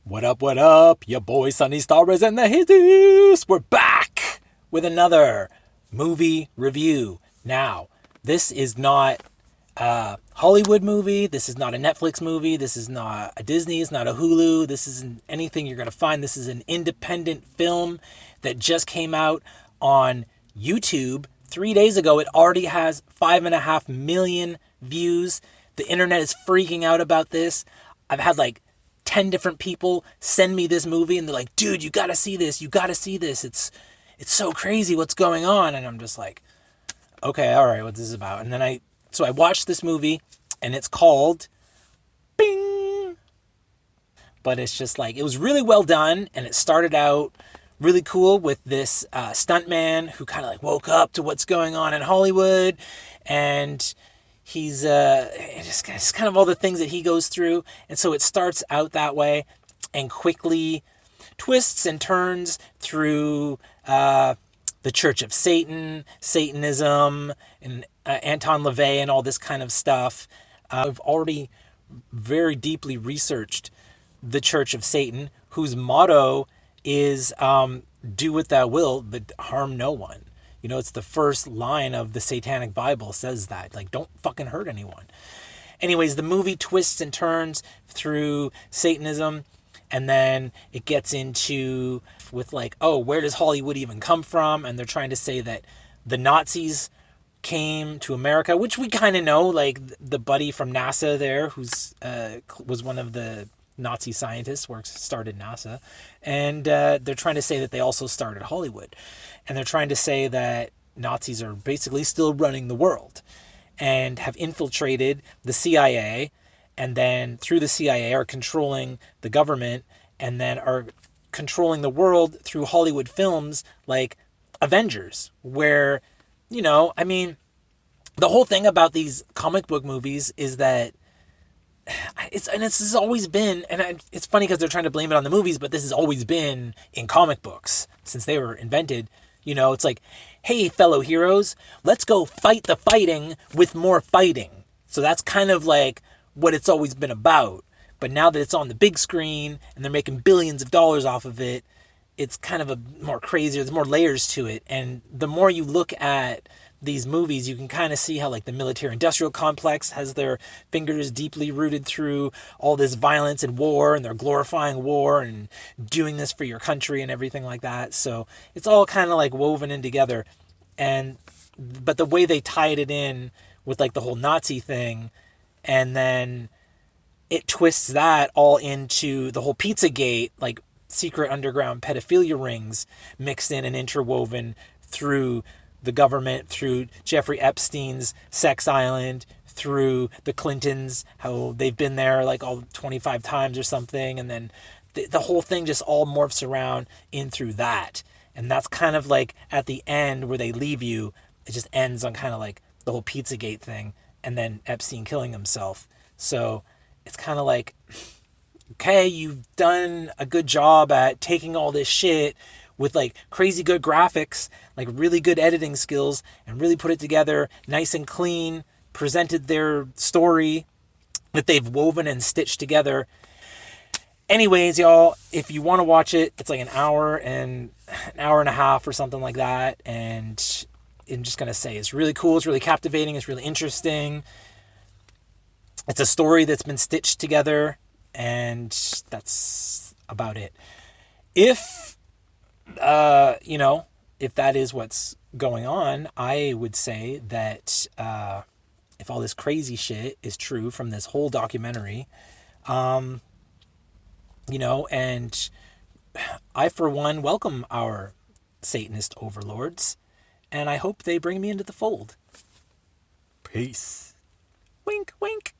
What up, what up? Your boy Sonny Starr is in the Jesus. We're back with another movie review. Now, this is not a Hollywood movie. This is not a Netflix movie. This is not a Disney. It's not a Hulu. This isn't anything you're going to find. This is an independent film that just came out on YouTube 3 days ago. It already has 5.5 million views. The internet is freaking out about this. I've had like 10 different people send me this movie and they're like, dude, you gotta see this. You gotta see this. It's so crazy what's going on. And I'm just like, okay, all right, what this is about. And then I watched this movie and it's called Bing. But it's just like, it was really well done. And it started out really cool with this stuntman who kind of like woke up to what's going on in Hollywood. And he's just kind of all the things that he goes through. And so it starts out that way and quickly twists and turns through the Church of Satan, Satanism, and Anton LaVey and all this kind of stuff. I've already very deeply researched the Church of Satan, whose motto is do what thou wilt, but harm no one. You know, it's the first line of the Satanic Bible says that. Like, don't fucking hurt anyone. Anyways, the movie twists and turns through Satanism, and then it gets into with like, oh, where does Hollywood even come from? And they're trying to say that the Nazis came to America, which we kind of know, like the buddy from NASA there, who's was one of the Nazi scientists, started NASA, and they're trying to say that they also started Hollywood, and they're trying to say that Nazis are basically still running the world and have infiltrated the CIA, and then through the CIA are controlling the government, and then are controlling the world through Hollywood films like Avengers, where, you know, I mean, the whole thing about these comic book movies is that this has always been, and it's funny because they're trying to blame it on the movies, but this has always been in comic books since they were invented. You know, it's like, hey, fellow heroes, let's go fight the fighting with more fighting. So that's kind of like what it's always been about. But now that it's on the big screen and they're making billions of dollars off of it, it's kind of a more crazy, there's more layers to it. And the more you look at these movies, you can kind of see how like the military industrial complex has their fingers deeply rooted through all this violence and war, and they're glorifying war and doing this for your country and everything like that. So it's all kind of like woven in together. But the way they tied it in with like the whole Nazi thing, and then it twists that all into the whole Pizzagate, like secret underground pedophilia rings mixed in and interwoven through the government, through Jeffrey Epstein's sex island, through the Clintons, how they've been there like all 25 times or something. And then the whole thing just all morphs around in through that. And that's kind of like at the end where they leave you, it just ends on kind of like the whole Pizzagate thing and then Epstein killing himself. So it's kind of like, okay, you've done a good job at taking all this shit with like crazy good graphics, like really good editing skills, and really put it together nice and clean, presented their story that they've woven and stitched together. Anyways, y'all, if you want to watch it, it's like an hour and a half or something like that. And I'm just going to say it's really cool. It's really captivating. It's really interesting. It's a story that's been stitched together, and that's about it. If if that is what's going on, I would say that if all this crazy shit is true from this whole documentary, and I, for one, welcome our Satanist overlords, and I hope they bring me into the fold. Peace. Wink, wink.